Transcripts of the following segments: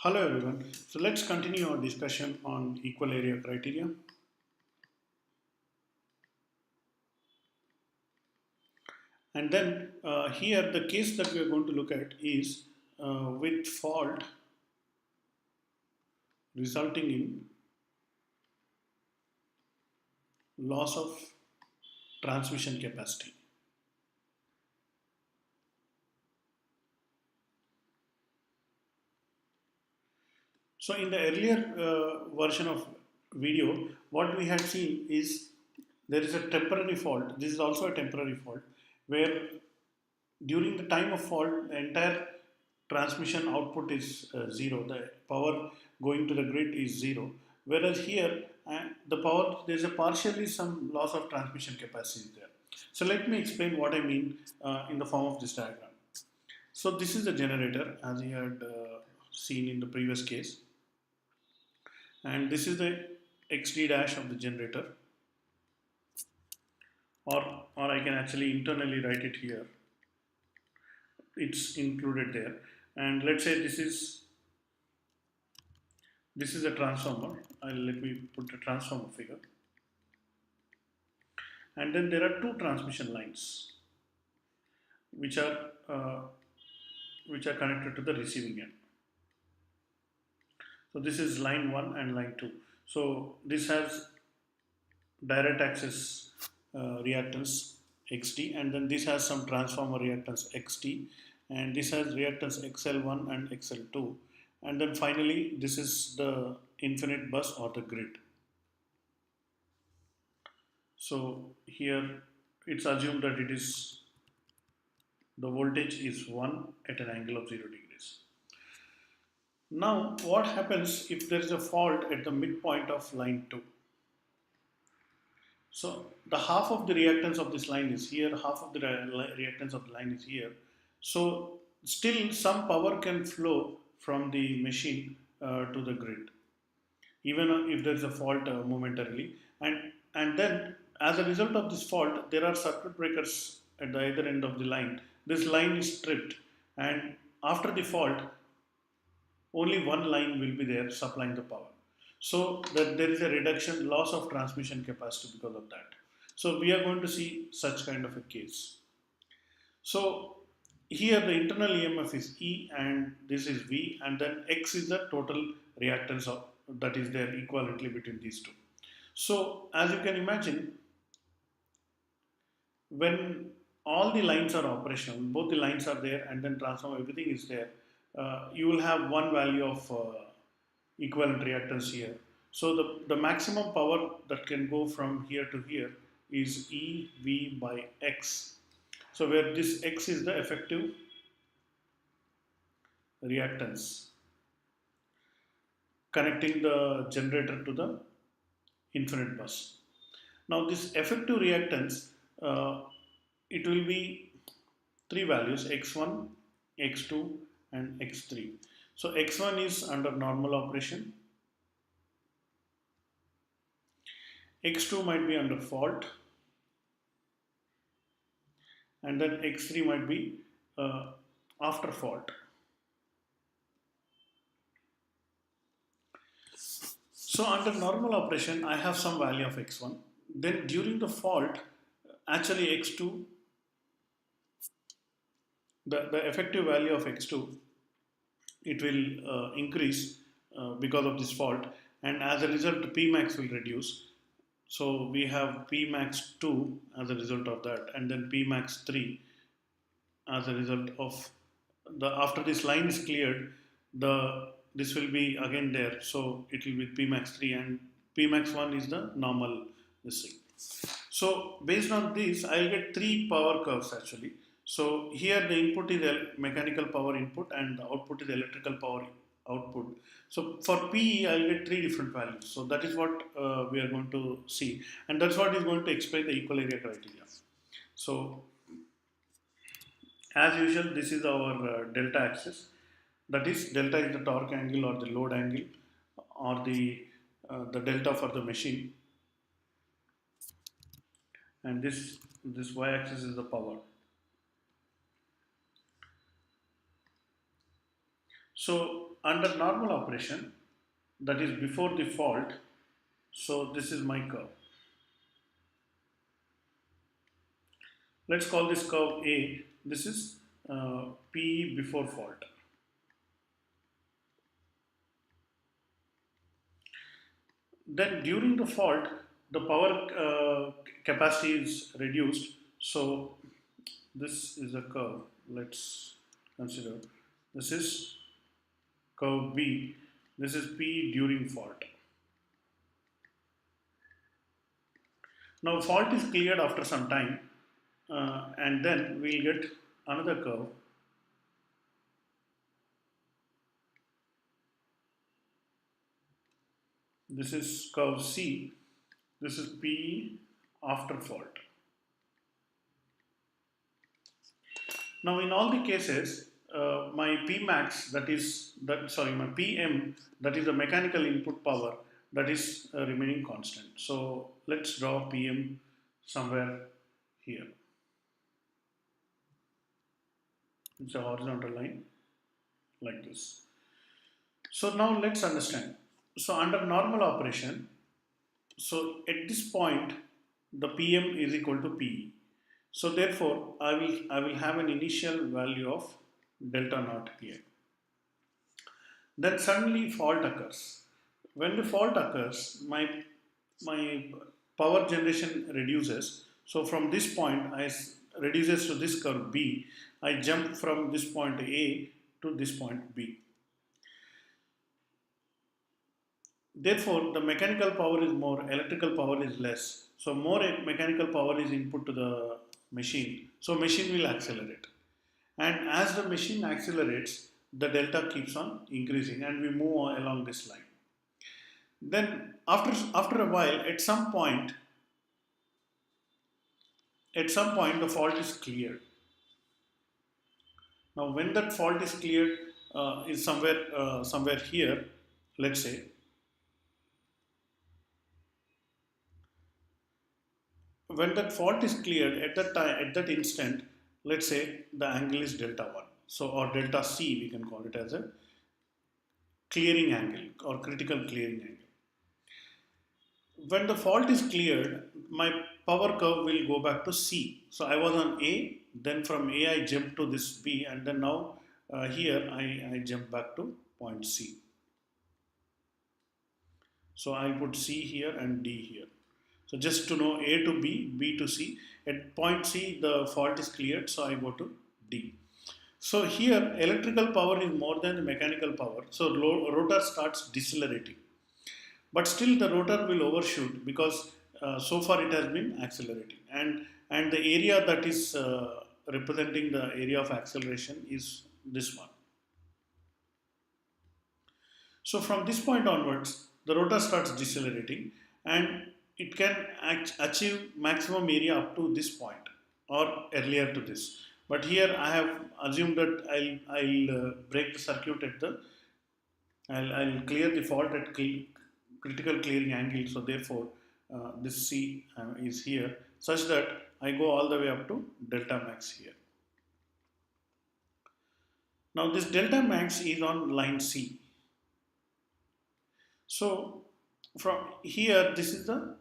Hello everyone. So let's continue our discussion on equal area criteria. And then here the case that we are going to look at is with fault resulting in loss of transmission capacity. So in the earlier version of video, what we had seen is there is a temporary fault. This is also a temporary fault where during the time of fault, the entire transmission output is zero. The power going to the grid is zero. Whereas here, the power there is a partially some loss of transmission capacity there. So let me explain what I mean in the form of this diagram. So this is the generator as you had seen in the previous case, and this is the XD dash of the generator, or I can actually internally write it here. It's included there, and let's say this is a transformer. Let me put a transformer figure, and then there are two transmission lines which are uh, which are connected to the receiving end. So this is line 1 and line 2. So this has direct access reactance XT, and then this has some transformer reactance XT, and this has reactance XL1 and XL2, and then finally this is the infinite bus or the grid. So here it's assumed that it is the voltage is 1 at an angle of 0 degrees. Now what happens if there is a fault at the midpoint of line 2? So the half of the reactance of this line is here, half of the reactance of the line is here. So still some power can flow from the machine to the grid, even if there is a fault momentarily. And then as a result of this fault, there are circuit breakers at the either end of the line. This line is stripped, and after the fault, only one line will be there supplying the power. So that there is a reduction, loss of transmission capacity because of that. So we are going to see such kind of a case. So here the internal EMF is E and this is V, and then X is the total reactance of, that is there equivalently between these two. So as you can imagine, when all the lines are operational, both the lines are there and then transformer, everything is there, you will have one value of equivalent reactance here. So the maximum power that can go from here to here is EV by X. So where this X is the effective reactance connecting the generator to the infinite bus. Now this effective reactance, uh, it will be three values x1, x2 and x3. So x1 is under normal operation, x2 might be under fault, and then x3 might be after fault. So under normal operation I have some value of x1, then during the fault actually x2, the effective value of x2, it will increase because of this fault, and as a result Pmax will reduce. So we have Pmax 2 as a result of that, and then Pmax 3 as a result of the after this line is cleared, the this will be again there. So it will be Pmax 3 and Pmax 1 is the normal this thing. So based on this, I'll get three power curves actually. So here the input is mechanical power input and the output is electrical power output. So for P, I'll get three different values. So that is what we are going to see, and that's what is going to explain the equal area criteria. So as usual, this is our delta axis. That is, delta is the torque angle or the load angle or the delta for the machine, and this y-axis is the power. So under normal operation, that is before the fault, so this is my curve. Let's call this curve A. This is P before fault. Then during the fault, the power capacity is reduced. So this is a curve. Let's consider this is curve B. This is P during fault. Now fault is cleared after some time, and then we'll get another curve. This is curve C. This is P after fault. Now in all the cases, my Pmax, my Pm, that is the mechanical input power, that is remaining constant. So let's draw Pm somewhere here. It's a horizontal line like this. So now let's understand. So under normal operation, so at this point the Pm is equal to Pe. So therefore I will have an initial value of delta naught here. Then suddenly fault occurs. When the fault occurs, my power generation reduces. So from this point I reduces to this curve B. I jump from this point A to this point B. Therefore, the mechanical power is more, electrical power is less. So more mechanical power is input to the machine. So machine will accelerate. And as the machine accelerates, the delta keeps on increasing and we move along this line. Then after a while, at some point the fault is cleared. Now when that fault is cleared is somewhere here, let's say. When that fault is cleared, at that instant, let's say the angle is delta 1. So, or delta C, we can call it as a clearing angle or critical clearing angle. When the fault is cleared, my power curve will go back to C. So I was on A, then from A I jump to this B, and then now here I jump back to point C. So I put C here and D here. So just to know A to B, B to C. At point C, the fault is cleared, so I go to D. So here, electrical power is more than the mechanical power. So rotor starts decelerating. But still the rotor will overshoot because so far it has been accelerating. And the area that is representing the area of acceleration is this one. So from this point onwards, the rotor starts decelerating and it can achieve maximum area up to this point or earlier to this. But here I have assumed that I'll break the circuit at the, I'll clear the fault at critical clearing angle. So therefore this C is here such that I go all the way up to delta max here. Now this delta max is on line C. So from here, this is the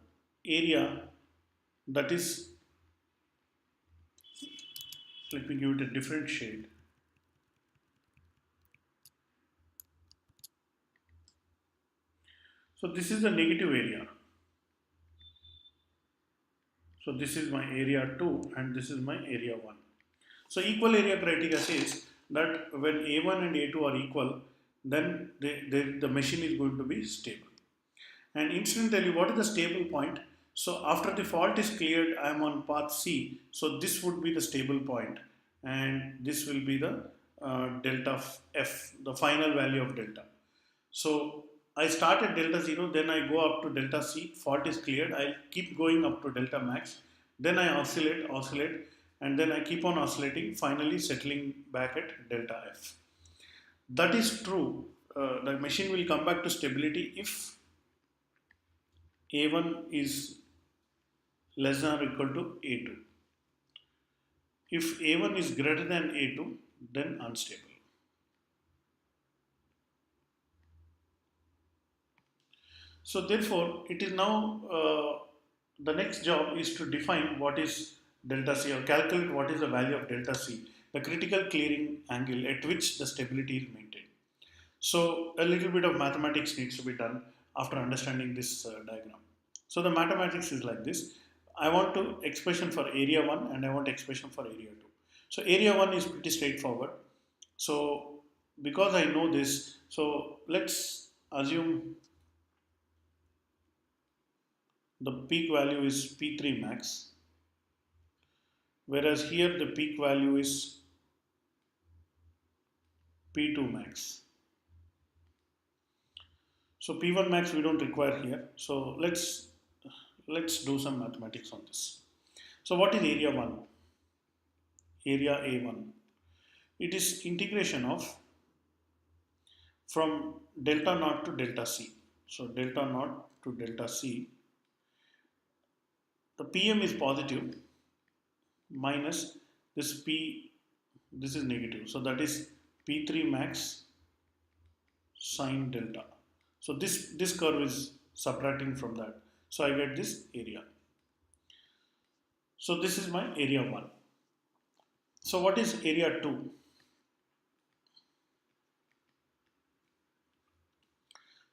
area that is, let me give it a different shade. So this is the negative area. So this is my area 2 and this is my area 1. So equal area criteria says that when A1 and A2 are equal, then the machine is going to be stable. And incidentally, what is the stable point? So after the fault is cleared, I am on path C. So this would be the stable point, and this will be the delta F, the final value of delta. So I start at delta 0, then I go up to delta C, fault is cleared, I keep going up to delta max, then I oscillate, and then I keep on oscillating, finally settling back at delta F. That is true, the machine will come back to stability if A1 is less than or equal to A2. If A1 is greater than A2, then unstable. So therefore, it is now the next job is to define what is delta C or calculate what is the value of delta C, the critical clearing angle at which the stability is maintained. So a little bit of mathematics needs to be done after understanding this diagram. So the mathematics is like this. I want to expression for area 1 and I want expression for area 2. So area 1 is pretty straightforward. So because I know this, so let's assume the peak value is P3 max, whereas here the peak value is P2 max. So P1 max we don't require here. So let's do some mathematics on this. So what is area 1? Area A1. It is integration of from delta naught to delta C. So delta naught to delta C. The PM is positive minus this P, this is negative. So that is P3 max sine delta. So this curve is subtracting from that. So I get this area. So this is my area 1. So what is area 2?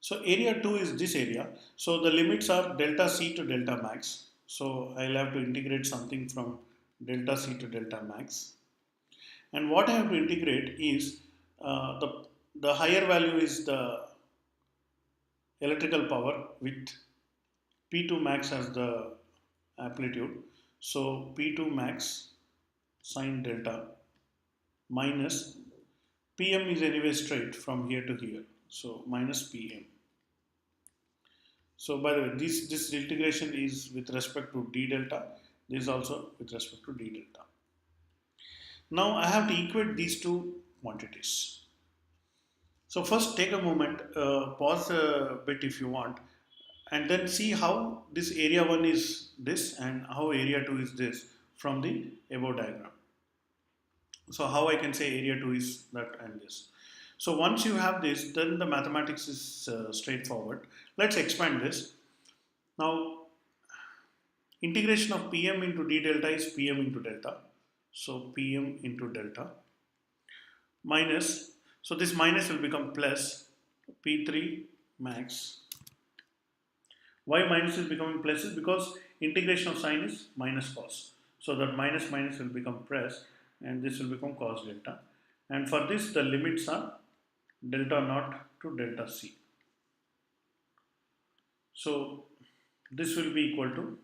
So area 2 is this area. So the limits are delta C to delta max. So I'll have to integrate something from delta C to delta max. And what I have to integrate is the higher value is the electrical power with P2 max as the amplitude. So P2 max sine delta minus PM is anyway straight from here to here. So minus PM. So by the way, this integration is with respect to d delta. This is also with respect to d delta. Now I have to equate these two quantities. So first take a moment, pause a bit if you want, and then see how this area 1 is this and how area 2 is this from the above diagram. So how I can say area 2 is that and this. So once you have this, then the mathematics is straightforward. Let's expand this. Now integration of Pm into d delta is Pm into delta. So Pm into delta minus, so this minus will become plus P3 max. Why minus is becoming plus is because integration of sine is minus cos. So that minus minus will become plus and this will become cos delta. And for this the limits are delta naught to delta C. So this will be equal to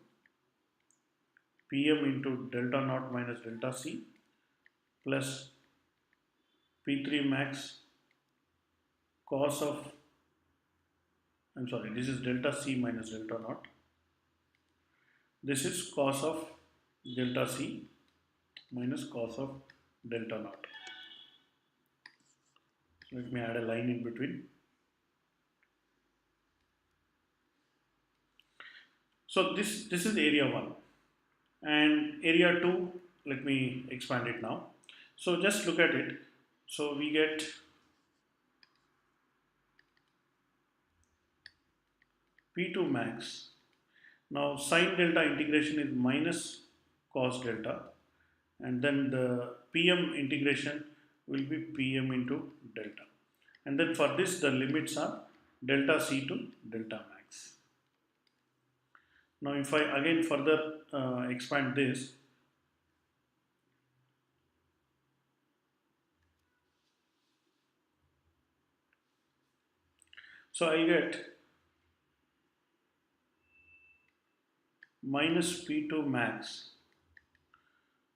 Pm into delta naught minus delta C plus P3 max cos of, I'm sorry, this is delta C minus delta naught. This is cos of delta C minus cos of delta naught. Let me add a line in between. So this is area 1 and area 2, let me expand it now. So just look at it. So we get P2 max. Now sine delta integration is minus cos delta and then the Pm integration will be Pm into delta. And then for this the limits are delta C to delta max. Now if I again further expand this, so I get minus P2 max.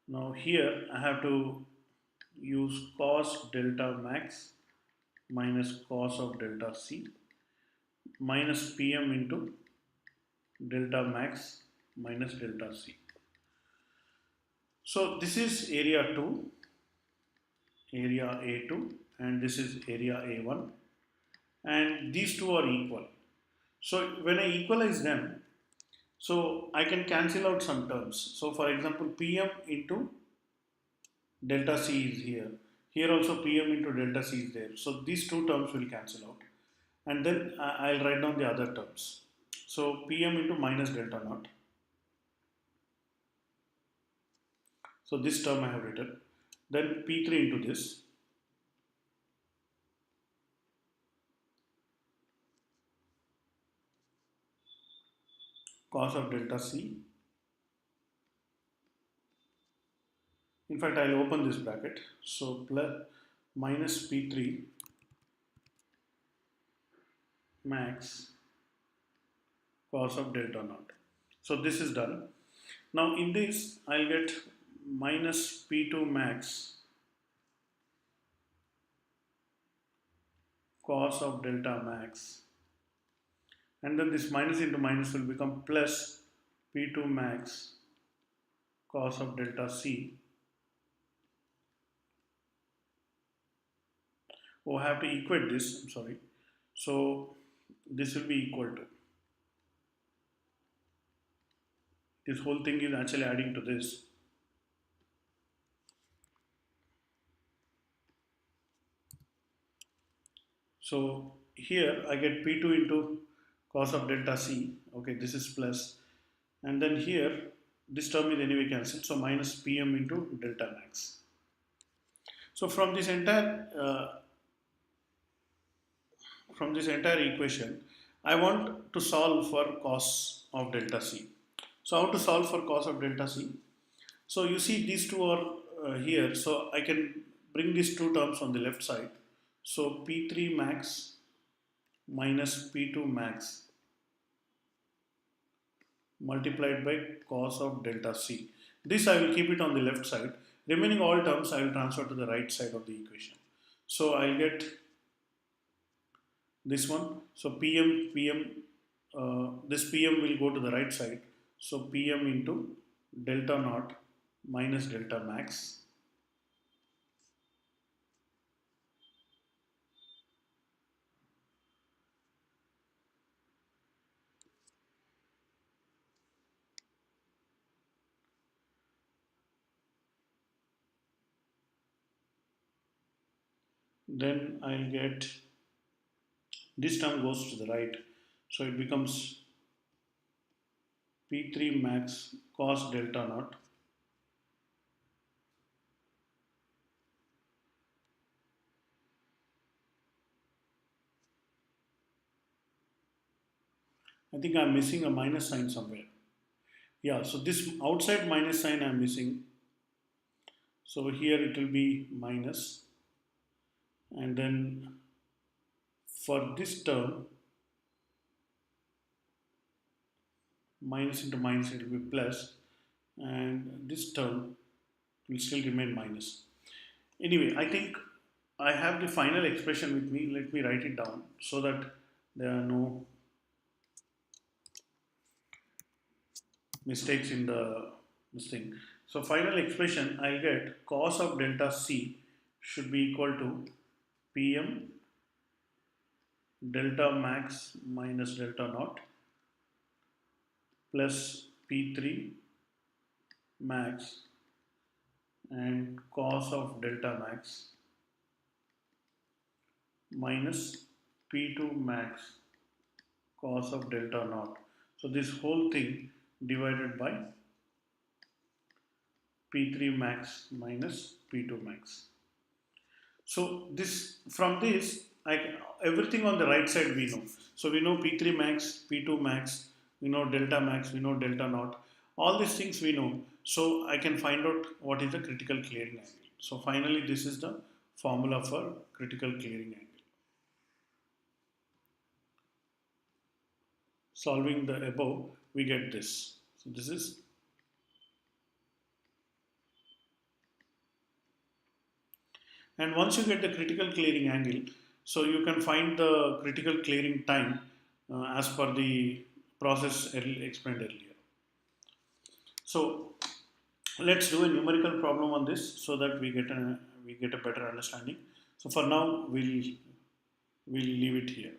Now here I have to use cos delta max minus cos of delta C minus Pm into delta max minus delta C. So this is area 2, area A2 and this is area A1 and these two are equal. So when I equalize them, so I can cancel out some terms. So for example, Pm into delta C is here. Here also Pm into delta C is there. So these two terms will cancel out. and then I'll write down the other terms. So Pm into minus delta naught. So this term I have written. Then P3 into this. Cos of delta C. In fact, I'll open this bracket. So plus minus P3 max cos of delta naught. So this is done. Now in this, I'll get minus P2 max cos of delta max, and then this minus into minus will become plus P2 max cos of delta C. Oh, I have to equate this, I'm sorry. So this will be equal to, this whole thing is actually adding to this. So here I get P2 into cos of delta C. Okay, this is plus, and then here this term is anyway cancelled, so minus Pm into delta max. So from this entire equation, I want to solve for cos of delta C. So how to solve for cos of delta C? So you see these two are here, so I can bring these two terms on the left side. So P3 max minus P2 max multiplied by cos of delta C. This I will keep it on the left side. Remaining all terms I will transfer to the right side of the equation. So I'll get this one. So this Pm will go to the right side. So Pm into delta naught minus delta max. Then I'll get, this term goes to the right, so it becomes P3 max cos delta naught I think I'm missing a minus sign somewhere. Yeah, so this outside minus sign I'm missing. So here it will be minus, and then for this term, minus into minus it will be plus, and this term will still remain minus. Anyway, I think I have the final expression with me. Let me write it down so that there are no mistakes in this thing. So final expression, I'll get cos of delta C should be equal to Pm delta max minus delta naught plus P3 max and cos of delta max minus P2 max cos of delta naught. So this whole thing divided by P3 max minus P2 max. So this, from this, everything on the right side we know. So we know P3 max, P2 max, we know delta max, we know delta naught. All these things we know. So I can find out what is the critical clearing angle. So finally this is the formula for critical clearing angle. Solving the above, we get this. So this is, and once you get the critical clearing angle, so you can find the critical clearing time as per the process explained earlier. So let's do a numerical problem on this so that we get a better understanding. So for now we'll leave it here.